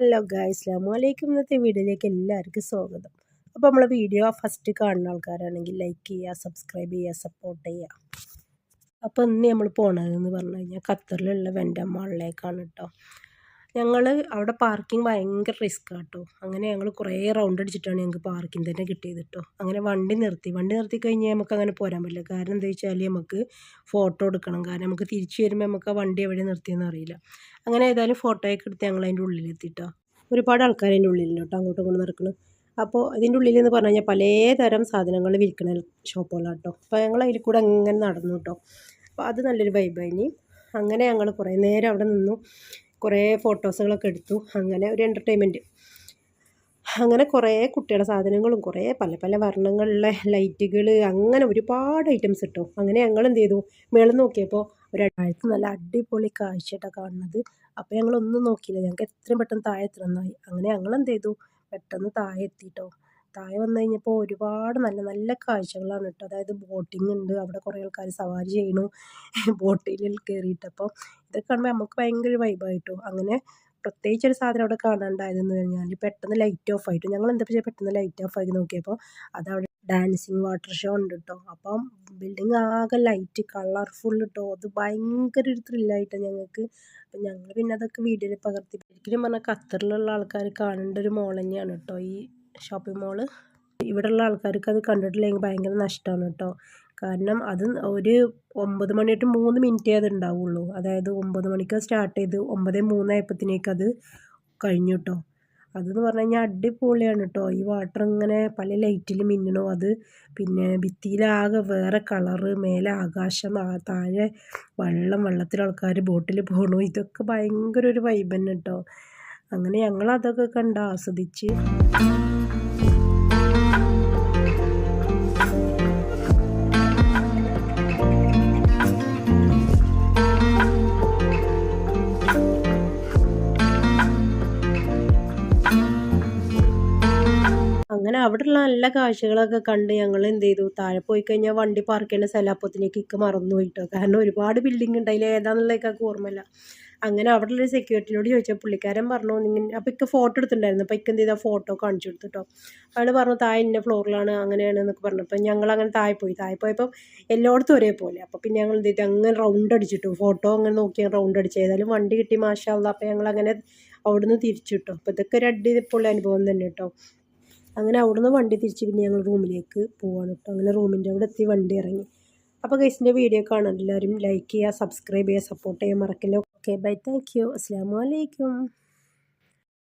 Hello guys, അസ്സലാമുഅലൈക്കും. ഇന്നത്തെ വീഡിയോയിലേക്ക് എല്ലാവർക്കും സ്വാഗതം. അപ്പോൾ നമ്മളെ വീഡിയോ ഫസ്റ്റ് കാണുന്ന ആൾക്കാരാണെങ്കിൽ ലൈക്ക് ചെയ്യുക, സബ്സ്ക്രൈബ് ചെയ്യുക, സപ്പോർട്ട് ചെയ്യുക. അപ്പോൾ ഇന്ന് നമ്മൾ പോണതെന്ന് പറഞ്ഞു കഴിഞ്ഞാൽ ഖത്തറിലുള്ള വെൻഡർ മാളിലേക്കാണ് കേട്ടോ. ഞങ്ങൾ അവിടെ പാർക്കിംഗ് ഭയങ്കര റിസ്ക് ആട്ടോ. അങ്ങനെ ഞങ്ങൾ കുറേ റൗണ്ട് അടിച്ചിട്ടാണ് ഞങ്ങൾക്ക് പാർക്കിംഗ് തന്നെ കിട്ടിയത് കേട്ടോ. അങ്ങനെ വണ്ടി നിർത്തി കഴിഞ്ഞാൽ നമുക്ക് അങ്ങനെ പോരാൻ പറ്റില്ല. കാരണം എന്താ വെച്ചാൽ നമുക്ക് ഫോട്ടോ എടുക്കണം. കാരണം നമുക്ക് തിരിച്ചു വരുമ്പോൾ നമുക്ക് ആ വണ്ടി എവിടെ നിർത്തിയെന്ന് അറിയില്ല. അങ്ങനെ ഏതായാലും ഫോട്ടോയൊക്കെ എടുത്ത് ഞങ്ങൾ അതിൻ്റെ ഉള്ളിലെത്തിട്ടോ. ഒരുപാട് ആൾക്കാർ അതിൻ്റെ ഉള്ളിലുണ്ട് കേട്ടോ, അങ്ങോട്ടും ഇങ്ങോട്ടും നടക്കണം. അപ്പോൾ ഇതിൻ്റെ ഉള്ളിലെന്ന് പറഞ്ഞു കഴിഞ്ഞാൽ പലതരം സാധനങ്ങൾ വിൽക്കുന്ന ഷോപ്പുകളാണ് കേട്ടോ. അപ്പോൾ ഞങ്ങൾ അതിൽ കൂടെ അങ്ങനെ നടന്നു കേട്ടോ. അപ്പോൾ അത് നല്ലൊരു വൈബായിനി. അങ്ങനെ ഞങ്ങൾ കുറേ നേരം അവിടെ നിന്നു, കുറേ ഫോട്ടോസുകളൊക്കെ എടുത്തു. അങ്ങനെ ഒരു എൻ്റർടൈൻമെൻറ്റ്. അങ്ങനെ കുറേ കുട്ടികളുടെ സാധനങ്ങളും കുറേ പല പല വർണ്ണങ്ങളിലെ ലൈറ്റുകൾ, അങ്ങനെ ഒരുപാട് ഐറ്റംസ് കിട്ടും. അങ്ങനെ ഞങ്ങൾ എന്ത് ചെയ്തു, മേളിൽ നോക്കിയപ്പോൾ ഒരാഴ്ച നല്ല അടിപൊളി കാഴ്ചയായിട്ടാണ് കാണുന്നത്. അപ്പോൾ ഞങ്ങളൊന്നും നോക്കിയില്ല, ഞങ്ങൾക്ക് എത്രയും പെട്ടെന്ന് താഴെ എത്തണമെന്നായി. അങ്ങനെ ഞങ്ങൾ എന്ത് ചെയ്തു, പെട്ടെന്ന് താഴെ എത്തിയിട്ടോ. താഴെ വന്നു കഴിഞ്ഞപ്പോൾ ഒരുപാട് നല്ല നല്ല കാഴ്ചകളാണ് കേട്ടോ. അതായത് ബോട്ടിംഗ് ഉണ്ട്, അവിടെ കുറേ ആൾക്കാർ സവാരി ചെയ്യണു ബോട്ടിൽ കയറിയിട്ട്. അപ്പോൾ ഇതൊക്കെ കാണുമ്പോൾ നമുക്ക് ഭയങ്കര വൈബായിട്ടോ. അങ്ങനെ പ്രത്യേകിച്ചൊരു സാധനം അവിടെ കാണാനുണ്ടായതെന്ന് പറഞ്ഞാൽ പെട്ടെന്ന് ലൈറ്റ് ഓഫ് ആയിട്ട് ഞങ്ങൾ എന്താ വെച്ചാൽ പെട്ടെന്ന് ലൈറ്റ് ഓഫ് ആക്കി നോക്കിയപ്പോൾ അതവിടെ ഡാൻസിങ് വാട്ടർ ഷോ ഉണ്ട് കേട്ടോ. അപ്പം ബിൽഡിംഗ് ആകെ ലൈറ്റ് കളർഫുൾ കേട്ടോ. അത് ഭയങ്കര ഒരു ത്രില്ലായിട്ടാണ് ഞങ്ങൾക്ക്. അപ്പം ഞങ്ങൾ പിന്നെ അതൊക്കെ വീഡിയോയിൽ പകർത്തി. ശരിക്കും പറഞ്ഞാൽ ഖത്തറിലുള്ള ആൾക്കാർ കാണേണ്ട ഒരു മോൾ തന്നെയാണ് കേട്ടോ ഈ ഷോപ്പിംഗ് മോള്. ഇവിടെയുള്ള ആൾക്കാർക്ക് അത് കണ്ടിട്ടില്ലെങ്കിൽ ഭയങ്കര നഷ്ടമാണ് കേട്ടോ. കാരണം അത് ഒരു 9 മണി തൊട്ട് 3 മിനിറ്റേ അത് ഉണ്ടാവുള്ളൂ. അതായത് 9 മണിക്ക് സ്റ്റാർട്ട് ചെയ്ത് 9:03 ആയപ്പോഴത്തേക്ക് അത് കഴിഞ്ഞു കേട്ടോ. അതെന്ന് പറഞ്ഞു കഴിഞ്ഞാൽ അടിപൊളിയാണ് കേട്ടോ. ഈ വാട്ടർ ഇങ്ങനെ പല ലൈറ്റിൽ മിന്നണോ അത്. പിന്നെ ഭിത്തിയിലാകെ വേറെ കളറ്, മേലെ ആകാശം, താഴെ വെള്ളത്തിൽ ആൾക്കാർ ബോട്ടിൽ പോകണു. ഇതൊക്കെ ഭയങ്കര ഒരു വൈബ് തന്നെ കേട്ടോ. അങ്ങനെ ഞങ്ങൾ അതൊക്കെ കണ്ട് ആസ്വദിച്ച് അങ്ങനെ അവിടെയുള്ള നല്ല കാഴ്ചകളൊക്കെ കണ്ട് ഞങ്ങൾ എന്ത് ചെയ്തു, താഴെ പോയി കഴിഞ്ഞാൽ വണ്ടി പാർക്ക് ചെയ്യുന്ന സ്ഥലം അപ്പോഴത്തേക്ക് ഇക്ക മറന്നു പോയിട്ടോ. കാരണം ഒരുപാട് ബിൽഡിംഗ് ഉണ്ട്, അതിൽ ഏതാണെന്നുള്ളതൊക്കെ ഓർമ്മയില്ല. അങ്ങനെ അവിടെയുള്ള സെക്യൂരിറ്റിനോട് ചോദിച്ചാൽ പുള്ളിക്കാരൻ പറഞ്ഞു നിങ്ങൾ. അപ്പോൾ ഇക്ക ഫോട്ടോ എടുത്തിട്ടുണ്ടായിരുന്നു. അപ്പോൾ ഇക്ക എന്ത് ചെയ്താൽ ഫോട്ടോ കാണിച്ചു കൊടുത്തു കേട്ടോ. അയാൾ പറഞ്ഞു താഴെ ഇന്ന ഫ്ലോറിലാണ് അങ്ങനെയാണ് എന്നൊക്കെ പറഞ്ഞു. അപ്പോൾ ഞങ്ങൾ അങ്ങനെ താഴെ പോയപ്പോൾ എല്ലായിടത്തും ഒരേപോലെ. അപ്പോൾ പിന്നെ ഞങ്ങൾ എന്ത് ചെയ്തു, അങ്ങനെ റൗണ്ട് അടിച്ചിട്ടു. ഫോട്ടോ അങ്ങനെ നോക്കി റൗണ്ട് അടിച്ചു. ഏതായാലും വണ്ടി കിട്ടി, മാഷാ അല്ലാഹ്. അപ്പോൾ ഞങ്ങൾ അങ്ങനെ അവിടുന്ന് തിരിച്ചു കിട്ടും. അപ്പോൾ ഇതൊക്കെ ഒരു അടിപൊളി അനുഭവം തന്നെ കേട്ടോ. അങ്ങനെ അവിടുന്ന് വണ്ടി തിരിച്ച് പിന്നെ ഞങ്ങൾ റൂമിലേക്ക് പോവാണ് കേട്ടോ. അങ്ങനെ റൂമിൻ്റെ അവിടെ എത്തി വണ്ടി ഇറങ്ങി. അപ്പോൾ ഗൈസിൻ്റെ വീഡിയോ കാണാൻ എല്ലാവരും ലൈക്ക് ചെയ്യുക, സബ്സ്ക്രൈബ് ചെയ്യുക, സപ്പോർട്ട് ചെയ്യാൻ മറക്കില്ല. ഓക്കെ ബൈ, താങ്ക് യു, അസ്സലാമു അലൈക്കും.